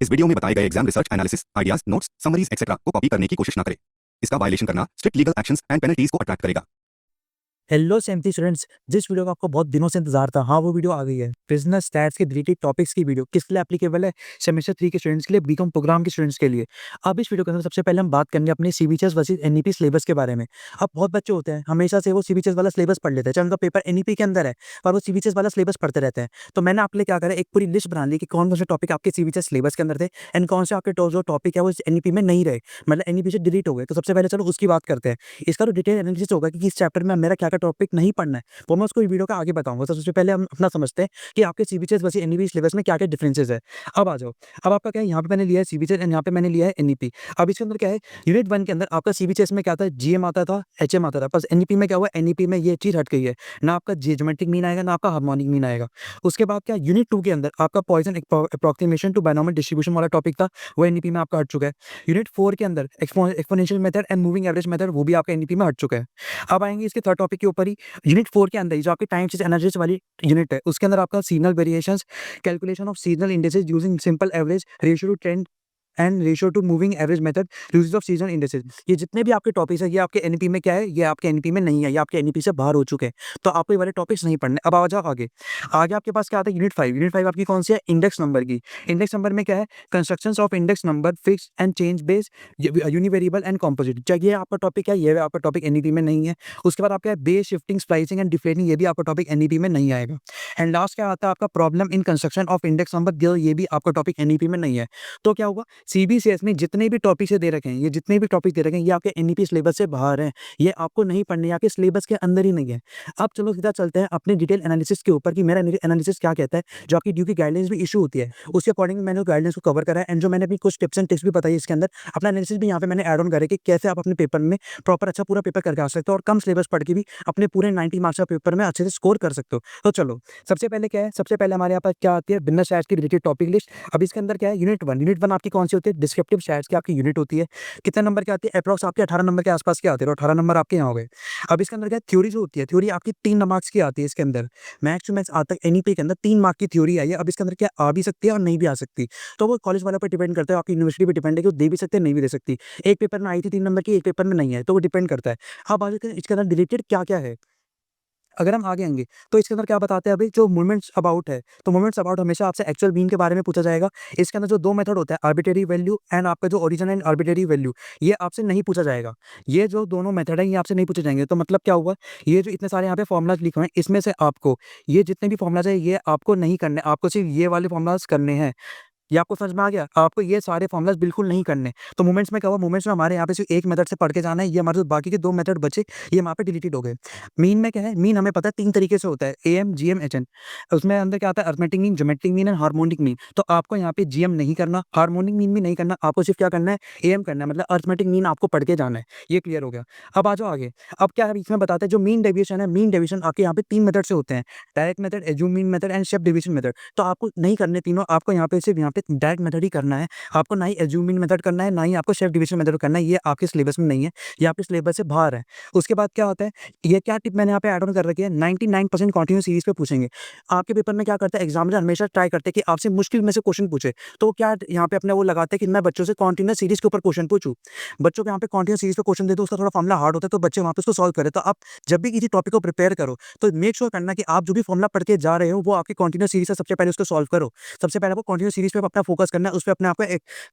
इस वीडियो में बताए गए exam research analysis ideas notes summaries etcetera को कॉपी करने की कोशिश न करें। इसका वायलेशन करना strict legal actions and penalties को अट्रैक्ट करेगा। हेलो सेवेंटी स्टूडेंट्स, जिस वीडियो का आपको बहुत दिनों से इंतजार था, हाँ वो वीडियो आ गई है। बिजनेस स्टैट्स के रिलेटेड टॉपिक्स की वीडियो किस लिए एप्लीकेबल है? सेमेस्टर 3 के स्टूडेंट्स के लिए, बीकॉम प्रोग्राम के स्टूडेंट्स के लिए। अब इस वीडियो के अंदर सबसे पहले हम बात करेंगे अपने सीबीएचएस वर्सेस एनईपी सिलेबस के बारे में। अब बहुत बच्चे होते हैं हमेशा से वो सीबीएचएस वाला सिलेबस पढ़ लेते हैं, चाहे उनका पेपर एनईपी के अंदर है पर वो सीबीएचएस वाला सिलेबस पढ़ते रहते हैं। तो मैंने आपके लिए क्या करा, एक पूरी लिस्ट बना ली कि कौन कौन से टॉपिक आपके सीबीएचएस सिलेबस के अंदर थे एंड कौन से आपके जो टॉपिक है वो एनईपी में नहीं रहे, मतलब एनईपी से डिलीट हो गए। तो सबसे पहले चलो उसकी बात करते हैं। इसका तो डिटेल एनालिसिस होगा कि इस चैप्टर में मेरा क्या क्या टॉपिक नहीं पढ़ना है, वो मैं उसको वीडियो का आगे बताऊंगा। तो सबसे पहले हम अपना समझते हैं कि आपके सीबीएचएस वर्सेस एनईपी सिलेबस में क्या-क्या डिफरेंसेस है। अब आ जाओ। अब आपका क्या है, यहाँ पे मैंने लिया है सीबीएचएस एंड यहाँ पे मैंने लिया है एनईपी। अब इसके अंदर क्या है, यूनिट 1 के अंदर आपका सीबीएचएस में क्या था, जीएम आता था, एचएम आता था। बस एनईपी में क्या हुआ, एनईपी में ये चीज हट गई है, ना आपका ज्योमेट्रिक मीन आएगा ना आपका हार्मोनिक मीन आएगा। उसके बाद क्या, यूनिट 2 के अंदर आपका Poisson approximation to binomial distribution वाला टॉपिक था, वो एनईपी में आपका हट चुका है। यूनिट 4 के अंदर exponential method and moving average method, वो भी आपका एनईपी में हट चुका है। अब आएंगे इसके थर्ड टॉपिक के ऊपर ही। यूनिट 4 के अंदर जो आपकी टाइम सीरीज एनालिसिस वाली यूनिट है, उसके अंदर आपका seasonal variations, calculation of seasonal indices using simple average, ratio two trend and ratio two moving average method, uses of seasonal indices. ये जितने भी आपके टॉपिक्स है ये आपके एनईपी में क्या है, ये आपके एनईपी में नहीं है, ये आपके एनईपी से बाहर हो चुके हैं। तो आपको ये वाले टॉपिक्स नहीं पढ़ने। अब आ जाओ आगे। आगे आपके पास क्या आता है, यूनिट 5। यूनिट 5 आपकी कौन सी है, इंडेक्स नंबर की। इंडेक्स नंबर में क्या है, constructions of index number, fix and change base, univariate and composite. ये आपका टॉपिक है, ये आपका टॉपिक एनईपी में नहीं है। उसके बाद आपका base shifting, splicing and deflating, ये भी आपका टॉपिक एनईपी में नहीं आएगा। एंड लास्ट क्या आता है आपका, problem in construction of index number, ये भी आपका टॉपिक एनईपी में नहीं है। तो क्या होगा, सीबीसीएस ने जितने भी टॉपिक से दे रखे हैं, ये जितने भी टॉपिक दे रखे हैं, ये आपके एनईपी सिलेबस से बाहर हैं, ये आपको नहीं पढ़ने, आपके सिलेबस के अंदर ही नहीं है। अब चलो सीधा चलते हैं अपने डिटेल एनालिसिस के ऊपर कि मेरा एनालिसिस क्या कहता है। जो आपकी ड्यू की गाइडलाइंस भी इशू होती है, उसके अकॉर्डिंग मैंने गाइडलाइंस को कवर करा है एंड जो मैंने अपनी कुछ टिप्स एंड ट्रिक्स भी बताई इसके अंदर, अपना एनालिसिस भी यहाँ पे मैंने ऐड ऑन करा कि कैसे आप अपने पेपर में प्रॉपर अच्छा पूरा पेपर करके आ सकते हो और कम सिलेबस पढ़ के भी अपने पूरे 90 मार्क्स का पेपर में अच्छे से स्कोर कर सकते हो। तो चलो सबसे पहले क्या है, सबसे पहले हमारे यहाँ पर क्या आती है, बिजनेस स्टैट्स की रिलेटेड टॉपिक लिस्ट। अब इसके अंदर क्या है, यूनिट 1 आपकी कौन सी होती है, डिस्क्रिप्टिव स्टैट्स की आपकी यूनिट होती है। कितने नंबर की आती है, अप्रॉक्स आपके 18 नंबर के आसपास के आते हैं, और 18 नंबर आपके यहाँ हो गए। अब इसके अंदर क्या है, थ्योरी जो होती है, थ्योरी आपकी 3 मार्क्स की आती है। इसके अंदर मैक्स टू मैक्स आता है एनईपी के अंदर 3 मार्क की थ्योरी आई है। अब इसके अंदर क्या आ भी सकती है और नहीं भी आ सकती, तो वो कॉलेज वालों पर डिपेंड करता है, आपकी यूनिवर्सिटी पे डिपेंड है कि वो दे भी सकते हैं नहीं भी दे सकती। एक पेपर में आई थी 3 नंबर की, एक पेपर में नहीं है, तो वो डिपेंड करता है। अब आगे इसके अंदर रिलेटेड क्या क्या है, अगर हम आगे आएंगे तो इसके अंदर क्या बताते हैं, अभी जो मूवमेंट्स अबाउट है, तो मूवमेंट्स अबाउट हमेशा आपसे एक्चुअल मीन के बारे में पूछा जाएगा। इसके अंदर जो 2 मेथड होता है, आर्बिट्रेरी वैल्यू एंड आपका जो ओरिजिन एंड आर्बिट्रेरी वैल्यू, ये आपसे नहीं पूछा जाएगा। ये जो दोनों मेथड है ये आपसे नहीं पूछे जाएंगे। तो मतलब क्या हुआ, ये जो इतने सारे यहाँ पे फॉर्मुलाज लिखे हुए हैं, इसमें से आपको ये जितने भी फॉर्मुलाज है ये आपको नहीं करने, आपको सिर्फ ये वाले फॉर्मुलाज करने हैं। ये आपको समझ में आ गया, आपको ये सारे फॉर्मुलाज बिल्कुल नहीं करने। तो मूवमेंट्स में क्या हुआ, मूवमेंट्स में हमारे यहाँ पे सिर्फ एक मेथड से पढ़ के जाना है, ये हमारे जो बाकी के 2 मेथड बचे ये वहाँ पे डिलीटेड हो गए। मीन में क्या है, मीन हमें पता है 3 तरीके से होता है, एएम जीएम एचएन। उसमें अंदर क्या आता है, arithmetic mean, geometric mean and harmonic mean. तो आपको यहाँ पे जीएम नहीं करना, हार्मोनिक मीन भी नहीं करना, आपको सिर्फ क्या करना है, एएम करना है, मतलब अरिथमेटिक मीन आपको पढ़ के जाना है। ये क्लियर हो गया। अब आ जाओ आगे। अब क्या है, इसमें बताते हैं जो मीन डेविएशन है, मीन डेविएशन आपके यहाँ पे 3 मेथड से होते हैं, direct method, assume mean method and shape deviation method. तो आपको नहीं करने तीनों, आपको यहाँ पे सिर्फ यहाँ पे डायरेक्ट मेथड ही करना है। आपको ना ही एज्यूम मीन मेथड करना है, ना ही आपको शेप डिवीजन मेथड करना है, ये आपके सिलेबस में नहीं है, ये आपके सिलेबस से बाहर है। उसके बाद क्या होता है, ये क्या टिप मैंने यहाँ पे ऐड ऑन कर रखी है, 99% कंटीन्यूअस सीरीज पे पूछेंगे। आपके पेपर में क्या करता है, एग्जामिनर हमेशा ट्राई करते हैं कि आपसे मुश्किल में से क्वेश्चन पूछे। तो क्या यहाँ पे अपने वो लगाते हैं कि मैं बच्चों से कंटीन्यूअस सीरीज के ऊपर क्वेश्चन पूछूं, बच्चों को यहाँ पे कंटीन्यूअस सीरीज पे क्वेश्चन दे दो, उसका थोड़ा फॉर्मुला हार्ड होता है तो बच्चे वहाँ पे उसको सॉल्व करें। तो आप जब भी किसी टॉपिक को प्रिपेयर करो तो मेक श्योर करना कि आप जो भी फॉर्मुला पढ़ के जा रहे हो वो आपकी कंटीन्यूअस सीरीज से सबसे पहले उसको सॉल्व करो। सबसे पहले आपको कंटीन्यूअस सीरीज पे अपना फोकस करना है, उस पर अपने आप को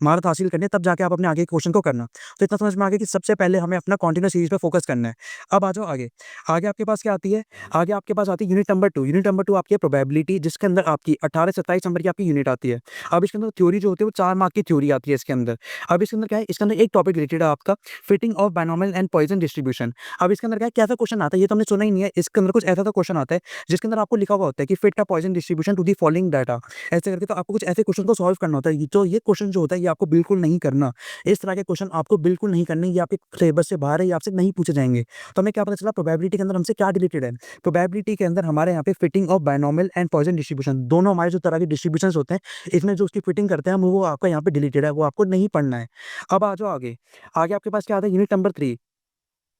महारत हासिल करनी है, तब जाके आप अपने आगे के क्वेश्चन को करना। तो इतना समझ में आ गया कि सबसे पहले हमें अपना कंटीन्यूअस सीरीज पे फोकस करना है। अब आ जाओ आगे। आगे आपके पास क्या आती है, आगे आपके पास आती है यूनिट नंबर 2। यूनिट नंबर 2 आपकी है प्रोबेबिलिटी, जिसके अंदर आपकी 18 से 27 नंबर की आपकी यूनिट आती है। अब इसके अंदर थ्योरी जो होती है वो 4 मार्क की थ्योरी आती है इसके अंदर। अब इसके अंदर क्या है, इसके अंदर एक टॉपिक रिलेटेड है आपका fitting of binomial and Poisson distribution. अब इसके अंदर क्या है, कैसा क्वेश्चन आता है ये तो हमने सुना ही नहीं है। इसके अंदर कुछ ऐसा तो क्वेश्चन आता है जिसके अंदर आपको लिखा हुआ होता है कि fit a Poisson distribution to the following data, ऐसे करके। तो आपको कुछ ऐसे क्वेश्चन को सॉल्व करना होता है। तो ये क्वेश्चन जो होता है ये आपको बिल्कुल नहीं करना, इस तरह के क्वेश्चन आपको बिल्कुल नहीं करने, ये आपके सिलेबस से बाहर है, ये आपसे नहीं पूछे जाएंगे। तो हमें क्या पता चला, प्रोबेबिलिटी के अंदर हमसे क्या रिलेटेड है। प्रोबेबिलिटी के अंदर हमारे यहाँ पे fitting of binomial and Poisson distribution, दोनों हमारे जो तरह के डिस्ट्रीब्यूशन होते हैं इसमें जो उसकी फिटिंग करते हैं हम, वो आपका यहाँ पे डिलीटेड है, वो आपको नहीं पढ़ना है। अब आ जाओ आगे। आगे आपके पास क्या आता है, यूनिट नंबर 3।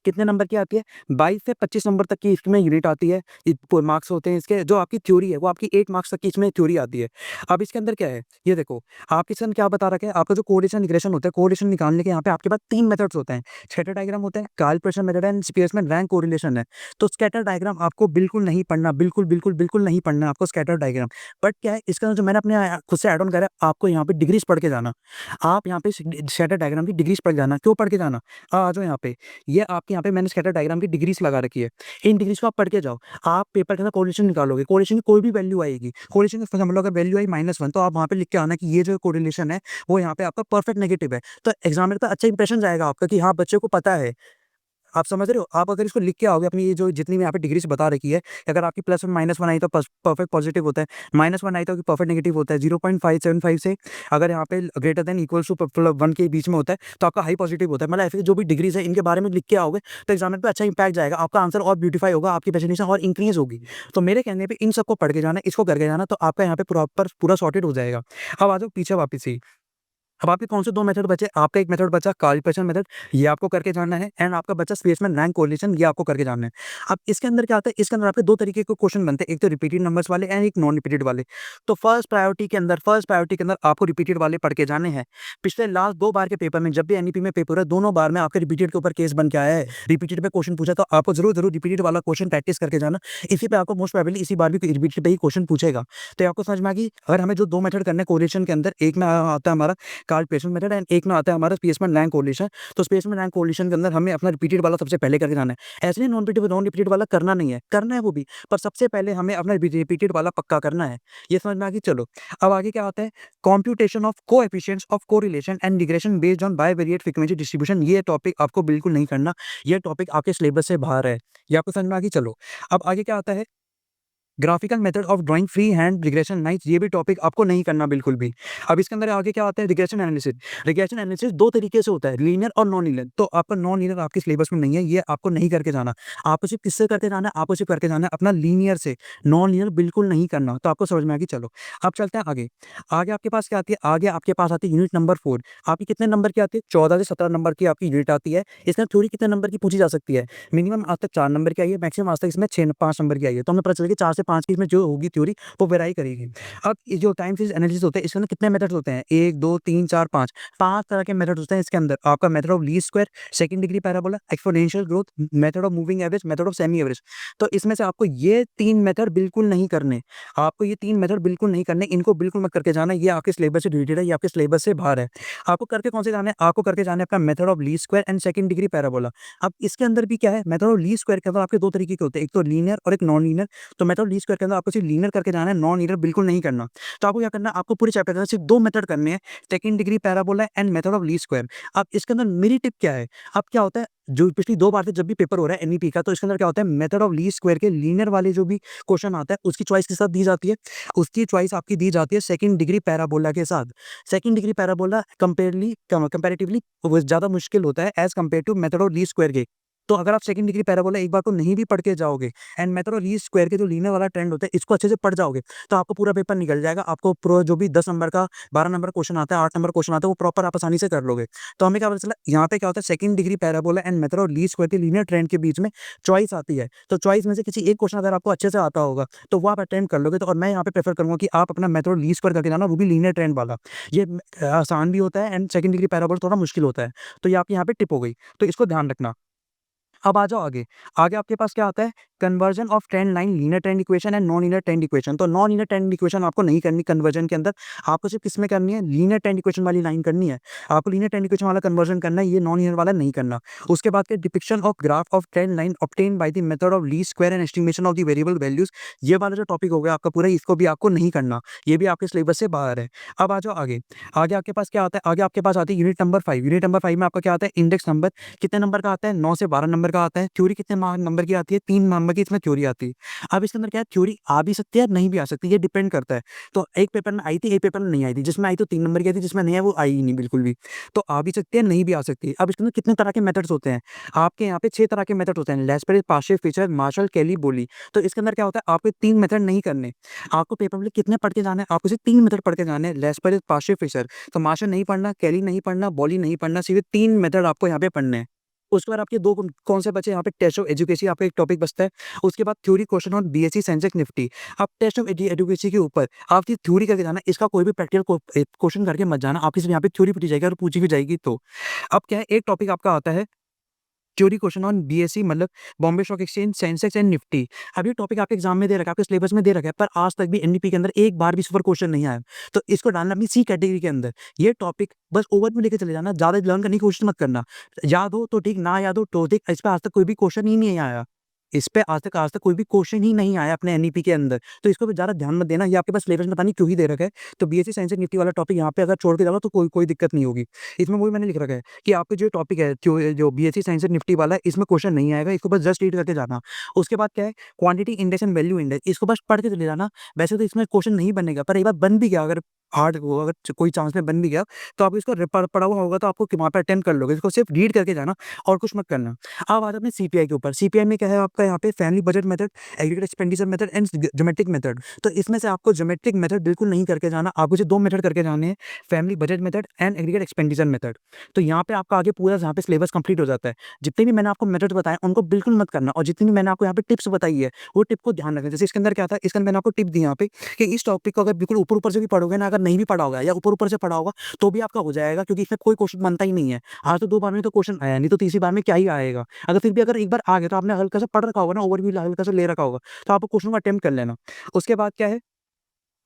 कितने नंबर की आती है? 22 से 25 नंबर तक की इसमें यूनिट आती है। मार्क्स होते हैं इसके। जो आपकी थ्योरी है वो आपकी 8 मार्क्स तक की इसमें थ्योरी आती है। अब इसके अंदर क्या है, ये देखो आपके इसके अंदर क्या बता रखा है, आपका जो कोरिलेशन रिग्रेशन होता है, कोरिलेशन निकालने के यहाँ पे आपके पास 3 मेथड्स होते हैं। स्कैटर डायग्राम होता है, कैलिब्रेशन मेथड है एंड स्पेसमेंट रैंक कोरिलेशन है। तो स्कैटर डायग्राम आपको बिल्कुल नहीं पढ़ना, बिल्कुल नहीं पढ़ना है आपको स्कैटर डायग्राम। बट क्या है इसके अंदर जो मैंने अपने खुद से ऐड ऑन करा है, आपको यहाँ पे डिग्रीज पढ़ के जाना। आप यहाँ पे स्कैटर डायग्राम की डिग्रीज पढ़ जाना। क्यों पढ़ के जाना? आ जाओ यहाँ पे। ये आपके यहाँ पे मैंने स्कैटर डायग्राम की डिग्रीज लगा रखी है। इन डिग्रीज को आप पढ़ के जाओ। आप पेपर के अंदर कोरिलेशन निकालोगे, कोरिलेशन की कोई भी वैल्यू आएगी, कोरिलेशन की समझ लो अगर वैल्यू आई -1, तो आप वहाँ पे लिख के आना कि ये जो कोरिलेशन है वो यहाँ पे आपका परफेक्ट नेगेटिव है। तो एग्जामिनर का अच्छा इंप्रेशन जाएगा आपका कि हाँ, बच्चे को पता है। आप समझ रहे हो? आप अगर इसको लिख के आओगे अपनी ये जो जितनी भी यहाँ पे डिग्रीज बता रखी है, अगर आपकी +1 -1 आई तो परफेक्ट पॉजिटिव होता है, -1 आई तो परफेक्ट नेगेटिव होता है, 0.575 से अगर यहाँ पे ग्रेटर देन इक्वल्स टू 1 के बीच में होता है तो आपका हाई पॉजिटिव होता है। मतलब ऐसे जो भी डिग्रीज है इनके बारे में लिख के आओगे तो एग्जामिनर पे अच्छा इंपैक्ट जाएगा, आपका आंसर और ब्यूटीफाई होगा, आपकी प्रेजेंटेशन और इंक्रीज होगी। तो मेरे कहने पे इन सबको पढ़ के जाना, इसको करके जाना, तो आपका यहाँ पे प्रॉपर पूरा सॉर्टेड हो जाएगा। अब आ जाओ पीछे वापस ही। अब आपके कौन से 2 मेथड बचे? आपका एक मेथड बचा कैलिब्रेशन मेथड, ये आपको करके जाना है एंड आपका बचा स्पेसमैन रैंक कोरिलेशन, ये आपको करके जाना है। अब इसके अंदर क्या आता है, इसके अंदर आपके 2 तरीके के क्वेश्चन बनते हैं, एक तो रिपीटेड नंबर्स वाले एंड एक नॉन रिपीटेड वाले। तो फर्स्ट प्रायोरिटी के अंदर आपको रिपीटेड वाले पढ़ के जाने हैं। पिछले लास्ट 2 बार के पेपर में जब भी एनईपी में पेपर है, दोनों बार में आपके रिपीटेड के ऊपर केस बन के आया है। रिपीटेड पे क्वेश्चन पूछा तो आपको ज़रूर रिपीटेड वाला क्वेश्चन प्रैक्टिस करके जाना। इसी पे आपको मोस्ट प्रोबेबली इसी बार भी रिपीटेड पे ही क्वेश्चन पूछेगा। तो ये आपको समझ में आ गई? अगर हमें जो 2 मेथड करने हैं कोरिलेशन के अंदर, एक में आता है हमारा कैलिब्रेशन मेथड एंड एक में आता है हमारा स्पेसमैन रैंक कोरिलेशन। तो स्पेसमैन रैंक कोरिलेशन के अंदर हमें अपना रिपीटेड वाला सबसे पहले करके जाना है। ऐसे नहीं नॉन रिपीटेड वाला करना नहीं है, करना है वो भी, पर सबसे पहले हमें अपना रिपीटेड वाला पक्का करना है। ये समझ में आ गई? चलो अब आगे क्या आता है, computation of coefficients of correlation and regression based on bivariate frequency distribution. ये टॉपिक आपको बिल्कुल नहीं करना, ये टॉपिक आपके सिलेबस से बाहर है। ये आपको समझ में आ गई? चलो अब आगे क्या आता है, graphical method of drawing free hand regression nice, ये भी टॉपिक आपको नहीं करना बिल्कुल भी। अब इसके अंदर आगे क्या आता है, रिग्रेशन एनालिसिस। रिग्रेशन एनालिसिस 2 तरीके से होता है, लीनियर और नॉन लीनियर। तो आपका नॉन लीनियर आपके सिलेबस में नहीं है, ये आपको नहीं करके जाना। आपको सिर्फ किससे करके जाना है, आपको सिर्फ करके जाना है अपना लीनियर से, नॉन लीनियर बिल्कुल नहीं करना। तो आपको समझ में आ गई? चलो अब चलते हैं आगे। आगे आपके पास क्या आती है, आगे आपके पास आती है यूनिट नंबर 4। आपकी कितने नंबर की आती है? 14 से 17 नंबर की आपकी यूनिट आती है। इसमें थ्योरी कितने नंबर की पूछी जा सकती है? मिनिमम आज तक 4 नंबर की आई है, मैक्सिमम आज तक इसमें 5 नंबर की आई है। तो हमें पता चलेगा 4 से 5 की इसमें जो होगी थ्योरी वो वेरी करेगी। अब ये जो टाइम सीरीज एनालिसिस होता है इसके अंदर कितने मेथड्स होते हैं? 1 2 3 4 5, 5 तरह के मेथड्स होते हैं इसके अंदर। आपका method of least square, second degree parabola, exponential growth, method of moving average, method of semi average. तो इसमें से आपको ये 3 मेथड बिल्कुल नहीं करने, आपको ये 3 मेथड बिल्कुल नहीं करने, इनको बिल्कुल मत करके जाना। ये आपके सिलेबस से रिलेटेड है, ये आपके सिलेबस से बाहर है। आपको करके कौन से जाना है? आपको करके जाना है अपना method of least square and second degree parabola. अब इसके अंदर भी क्या है, मेथड ऑफ लीस्ट स्क्वायर के अंदर आपके 2 तरीके के होते हैं, एक तो लीनियर और एक नॉन लीनियर। तो मेथड ऑफ लीस्ट स्क्वायर के अंदर आपको सिर्फ लीनियर करके जाना है, नॉन लीनियर बिल्कुल नहीं करना। तो आपको क्या करना है, आपको पूरे चैप्टर के अंदर सिर्फ 2 मेथड करने हैं, second degree parabola and method of least square. अब इसके अंदर मेरी टिप क्या है, अब क्या होता है, जो पिछली 2 बार से जब भी पेपर हो रहा है एनईपी का, तो इसके अंदर क्या होता है, मेथड ऑफ लीस्ट स्क्वायर के लीनियर वाले जो भी क्वेश्चन आता है उसकी चॉइस के साथ दी जाती है। उसकी चॉइस आपकी दी जाती है सेकंड डिग्री पैराबोला के साथ। सेकंड डिग्री पैराबोला कंपैरेटिवली वो ज़्यादा मुश्किल होता है as compare to method of least square के। तो अगर आप सेकंड डिग्री पैराबोला एक बार को नहीं भी पढ़ के जाओगे and method of least square के जो लीनियर वाला ट्रेंड होता है इसको अच्छे से पढ़ जाओगे, तो आपको पूरा पेपर निकल जाएगा। आपको पूरा जो भी 10 नंबर का 12 नंबर क्वेश्चन आता है, 8 नंबर क्वेश्चन आता है, वो प्रॉपर आप आसानी से कर लोगे। तो हमें क्या पता चला, यहाँ पे क्या होता है, second degree parabola and method of least square के लीनियर ट्रेंड के बीच में चॉइस आती है। तो चॉइस में से किसी एक क्वेश्चन अगर आपको अच्छे से आता होगा तो वो आप अटेम्प्ट कर लोगे। तो और मैं यहाँ पे प्रेफर करूँगा कि आप अपना मेथड ऑफ लीस्ट स्क्वायर करके जाना, वो भी लीनियर ट्रेंड वाला। ये आसान भी होता है एंड सेकंड डिग्री पैराबोला थोड़ा मुश्किल होता है। तो ये आपकी यहाँ पे टिप हो गई, तो इसको ध्यान रखना। अब आ जाओ आगे। आगे आपके पास क्या आता है, conversion of trend line, linear trend equation and non linear trend equation. तो नॉन लीनियर ट्रेंड इक्वेशन आपको नहीं करनी कन्वर्जन के अंदर, आपको सिर्फ किसमें करनी है, लीनियर ट्रेंड इक्वेशन वाली लाइन करनी है। आपको लीनियर ट्रेंड इक्वेशन वाला कन्वर्जन करना है, ये नॉन लीनियर वाला नहीं करना। उसके बाद के depiction of graph of trend line obtain by the method of least square and estimation of the variable values, ये वाला जो टॉपिक हो गया आपका पूरा, इसको भी आपको नहीं करना, ये भी आपके सिलेबस से बाहर है। अब आ जाओ आगे। आगे आपके पास क्या आता है, आगे आपके पास आती है यूनिट नंबर 5। यूनिट नंबर 5 में आपका क्या आता है, इंडेक्स नंबर। कितने नंबर का आता है, 9 से 12 नंबर का आता है। थ्योरी कितने नंबर की आती है, 3 नंबर की इसमें थ्योरी आती है। अब इसके अंदर क्या है, थ्योरी आ भी सकती है नहीं भी आ सकती, ये डिपेंड करता है। तो एक पेपर में आई थी, एक पेपर में नहीं आई थी, जिसमें आई तो 3 नंबर की आई थी, जिसमें नहीं है वो आई ही नहीं बिल्कुल भी। तो आ भी सकती है, नहीं भी आ सकती है। अब इसके अंदर कितने तरह के मेथड्स होते हैं, आपके यहाँ पे 6 तरह के मेथड होते हैं, लेस्पेरिस, पाशे, फिशर, मार्शल, केली, बोली। तो इसके अंदर क्या होता है, आपको 3 मेथड नहीं करने। आपको पेपर में कितने पढ़ के जाना है, आपको सिर्फ 3 मेथड पढ़ के जाने हैं, लेस्पेरिस, पाशे, फिशर। तो मार्शल नहीं पढ़ना, केली नहीं पढ़ना, बोली नहीं पढ़ना, सिर्फ 3 मेथड आपको यहाँ पे पढ़ने हैं। उसके बाद आपके 2 कौन से बचे यहाँ पे टेस्ट ऑफ एजुकेसी आपका एक टॉपिक बचता है। उसके बाद theory question on BSc Sensex Nifty. आप टेस्ट ऑफ एजुकेसी के ऊपर आपकी थ्योरी करके जाना, इसका कोई भी प्रैक्टिकल क्वेश्चन करके मत जाना, आपकी सिर्फ यहाँ पे थ्योरी पूछी जाएगी और पूछी भी जाएगी तो। अब क्या है, एक टॉपिक आपका आता है थ्योरी क्वेश्चन ऑन बीएससी मतलब Bombay stock exchange, Sensex and Nifty. अब ये टॉपिक आपके एग्जाम में दे रखा है, आपके सिलेबस में दे रखा है, पर आज तक भी एनडीपी के अंदर एक बार भी इस पर क्वेश्चन नहीं आया। तो इसको डालना अपनी सी कैटेगरी के अंदर। ये टॉपिक बस ओवरव्यू लेके चले जाना, ज़्यादा लर्न करने की कोशिश मत करना। याद हो तो ठीक, ना याद हो तो ठीक, इस पे आज तक कोई भी क्वेश्चन ही नहीं आया। इस पे आज तक कोई भी क्वेश्चन ही नहीं आया अपने एनईपी के अंदर। तो इसको भी ज़्यादा ध्यान मत देना, ये आपके पास सिलेबस में पता नहीं क्यों ही दे रखा है। तो बीएससी साइंस एंड निफ्टी वाला टॉपिक यहाँ पे अगर छोड़ के जाओ तो कोई कोई दिक्कत नहीं होगी। इसमें वही मैंने लिख रखा है कि आपके जो टॉपिक है जो बीएससी साइंस एंड निफ्टी वाला है, इसमें क्वेश्चन नहीं आएगा, इसको बस जस्ट रीड करके जाना। उसके बाद क्या है, quantity index and value index, इसको बस पढ़ के चले जाना। वैसे तो इसमें क्वेश्चन नहीं बनेगा, पर एक बार बन भी गया, अगर हार्ड वो अगर कोई चांस में बन भी गया तो आप इसको पढ़ा हुआ होगा तो आपको वहाँ पे अटेम्प्ट कर लोगे। इसको सिर्फ रीड करके जाना और कुछ मत करना। अब आ जाते हैं सीपीआई के ऊपर। सीपीआई में क्या है आपका यहाँ पे family budget method, aggregate expenditure method and geometric method. तो इसमें से आपको ज्योमेट्रिक मेथड बिल्कुल नहीं करके जाना, आपको जो 2 मेथड करके जाने हैं, family budget method and aggregate expenditure method. तो यहाँ पे आपका आगे पूरा यहाँ पे सिलेबस कंप्लीट हो जाता है। जितने भी मैंने आपको मेथड बताए उनको बिल्कुल मत करना, और जितनी भी मैंने आपको यहाँ पे टिप्स बताई है वो टिप को ध्यान रखें। जैसे इसके अंदर क्या था, इसके अंदर मैंने आपको टिप दी यहाँ पे कि इस टॉपिक को अगर बिल्कुल ऊपर ऊपर से भी पढ़ोगे ना, अगर नहीं भी पढ़ा होगा या ऊपर ऊपर से पढ़ा होगा तो भी आपका हो जाएगा, क्योंकि इसमें कोई क्वेश्चन बनता ही नहीं है। आज तो 2 बार में तो क्वेश्चन आया नहीं, तो तीसरी बार में क्या ही आएगा। अगर फिर भी अगर एक बार आ गया तो आपने हल्का सा पढ़ रखा होगा ना, ओवरव्यू हल्का सा ले रखा होगा, तो आप क्वेश्चन को अटेम्प्ट कर लेना। उसके बाद क्या है,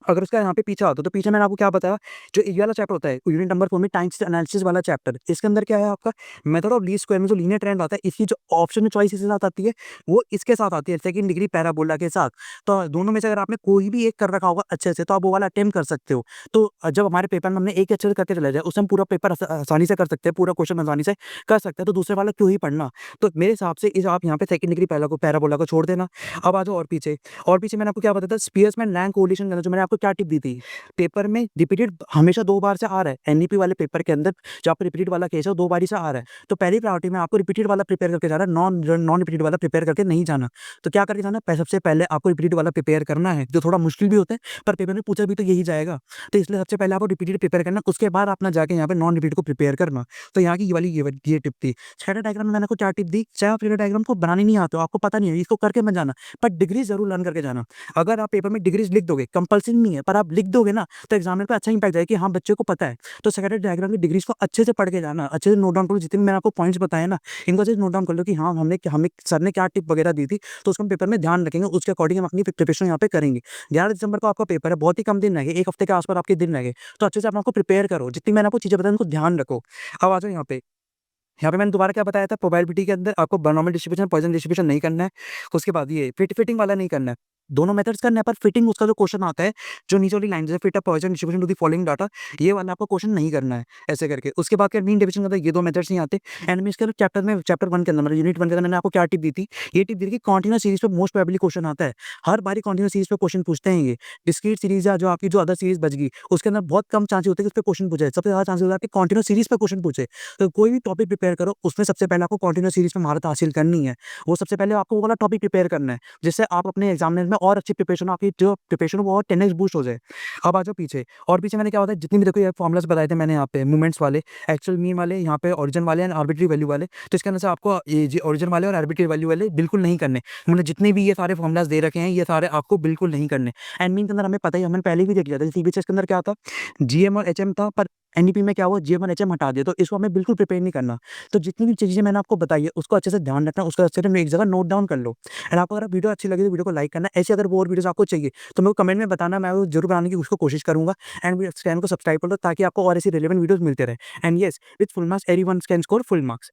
अगर उसका यहाँ पे पीछे आता तो पीछे मैंने आपको क्या बताया, जो ये वाला चैप्टर होता है यूनिट नंबर 4 में टाइम एनालिसिस वाला चैप्टर, इसके अंदर क्या है आपका मेथड ऑफ लीस्ट स्क्वायर में जो लीनियर ट्रेंड आता है, इसकी जो ऑप्शन में चॉइस इसके साथ आती है वो इसके साथ आती है सेकंड डिग्री पैराबोला के साथ। तो दोनों में से अगर आपने कोई भी एक कर रखा होगा अच्छे से तो आप वो वाला अटेम्प्ट कर सकते हो। तो जब हमारे पेपर में हमने एक अच्छे से करके चला जाए, उसमें पूरा पेपर आसानी से कर सकते हैं, पूरा क्वेश्चन आसानी से कर सकते हैं, तो दूसरे वाला क्यों ही पढ़ना। तो मेरे हिसाब से इस आप यहाँ पे सेकंड डिग्री पैराबोला को छोड़ देना। अब आ जाओ और पीछे मैंने आपको क्या बताया था, स्पीयर्समैन रैंक कोलिशन के अंदर जो मैंने आपको क्या टिप दी थी, पेपर में रिपीटेड हमेशा 2 बार से आ रहा है। एनईपी वाले पेपर के अंदर जो आपको रिपीटेड वाला केस है वो 2 बारी से आ रहा है, तो पहली प्रायोरिटी में आपको रिपीटेड वाला प्रिपेयर करके जाना है, नॉन रिपीटेड वाला प्रिपेयर करके नहीं जाना। तो क्या करके जाना है, सबसे पहले आपको रिपीटेड वाला प्रिपेयर करना है, जो थोड़ा मुश्किल भी होता है, पर पेपर में पूछा भी तो यही जाएगा। तो इसलिए सबसे पहले आपको रिपीटेड प्रिपेयर करना, उसके बाद अपना जाके यहाँ पे नॉन रिपीट को प्रिपेयर करना। तो यहाँ की ये टिप थी। स्कैटर डायग्राम में मैंने आपको क्या टिप दी, चाहे आप स्कैटर डायग्राम को बनाने नहीं आते हो, आपको पता नहीं है, इसको करके मत जाना, पर डिग्री जरूर लर्न करके जाना। अगर आप पेपर में डिग्रीज लिख दोगे, कंपल्सरी नहीं है, पर आप लिख दोगे ना तो एग्जामिनर पे अच्छा इंपैक्ट जाएगा कि हाँ बच्चे को पता है। तो स्कैटर डायग्राम की डिग्रीज को अच्छे से पढ़ के जाना, अच्छे से नोट डाउन करो, जितने मैंने आपको पॉइंट्स बताए ना इनको अच्छे से नोट डाउन कर लो कि हाँ हमें सर ने क्या टिप वगैरह दी थी, तो उसको हम पेपर में ध्यान रखेंगे, उसके अकॉर्डिंग हम अपनी प्रिपरेशन यहाँ पे करेंगे। 11 दिसंबर को आपका पेपर है, बहुत ही कम दिन रह गए, 1 हफ्ते के आसपास आपके दिन रह गए, तो अच्छे से आप आपको प्रिपेयर करो, जितनी मैंने आपको चीजें बताई उनको ध्यान रखो। अब आ जाओ यहाँ पे मैंने दोबारा क्या बताया था, प्रोबेबिलिटी के अंदर आपको बायनोमियल डिस्ट्रीब्यूशन, पॉइसन डिस्ट्रीब्यूशन नहीं करना है। उसके बाद ये फिटिंग वाला नहीं करना है, दोनों मेथड्स करना है, पर फिटिंग उसका जो क्वेश्चन आता है, जो नीचे वाली लाइन जैसे fit a Poisson distribution to the following data, ये वाला आपको क्वेश्चन नहीं करना है ऐसे करके। उसके बाद क्या मीन डिवीजन का था, ये 2 मेथड्स नहीं आते। एंड में इसके चैप्टर 1 के अंदर मतलब यूनिट 1 के अंदर मैंने आपको क्या टिप दी थी, ये टिप दी थी कि कॉन्टिन्यूअस सीरीज पे मोस्ट प्रोबेबली क्वेश्चन आता है, हर बारी कॉन्टिन्यूअस सीरीज पे क्वेश्चन पूछते हैं। ये डिस्क्रीट सीरीज या जो आपकी जो अदर सीरीज बच गई उसके अंदर बहुत कम चांसेस होते हैं कि उस पर क्वेश्चन पूछे, सबसे ज्यादा चांसेस होता है कि कॉन्टिन्यूअस सीरीज पे क्वेश्चन पूछे। तो कोई भी टॉपिक प्रिपेयर करो, उसमें सबसे पहले आपको कॉन्टिन्यूअस सीरीज में महारत हासिल करनी है। वो सबसे पहले आपको वो वाला टॉपिक प्रिपेयर करना है, जिससे आप अपने एग्जामिनेशन में और अच्छी प्रिपरेशन, आपकी जो प्रिपरेशन वो और 10x बूस्ट हो जाए। अब आ जाओ पीछे, और पीछे मैंने क्या होता है, जितनी भी देखो ये फॉर्मुलास बताए थे मैंने यहाँ पे, मूवमेंट्स वाले, एक्चुअल मीन वाले, यहाँ पे ओरिजिन वाले एंड आर्बिट्री वैल्यू वाले। तो इसके अंदर से आपको ये ओरिजिन वाले और आर्बिट्री वैल्यू वाले बिल्कुल नहीं करने, मतलब जितने भी ये सारे फॉर्मुलास दे रखे हैं ये सारे आपको बिल्कुल नहीं करने। एंड मीन के अंदर हमें पता ही, हमने पहले भी देख लिया था सीबीएसई के अंदर क्या था, जीएम और एचएम था, पर एनईपी में क्या हुआ, जीएम और एचएम हटा दिया, तो इसको हमें बिल्कुल प्रिपेयर नहीं करना। तो जितनी भी चीजें मैंने आपको बताई है उसको अच्छे से ध्यान रखना, उसको अच्छे से एक जगह नोट डाउन कर लो। एंड आपको अगर वीडियो अच्छी लगी तो वीडियो को लाइक करना, ऐसे अगर वो और वीडियोस आपको चाहिए तो मेरे को कमेंट में बताना, मैं वो जरूर बनाने की उसको कोशिश करूंगा। एंड चैनल को सब्सक्राइब कर लो ताकि आपको और ऐसी रिलेवेंट वीडियोस मिलते रहे। And yes, with full marks everyone can score full marks.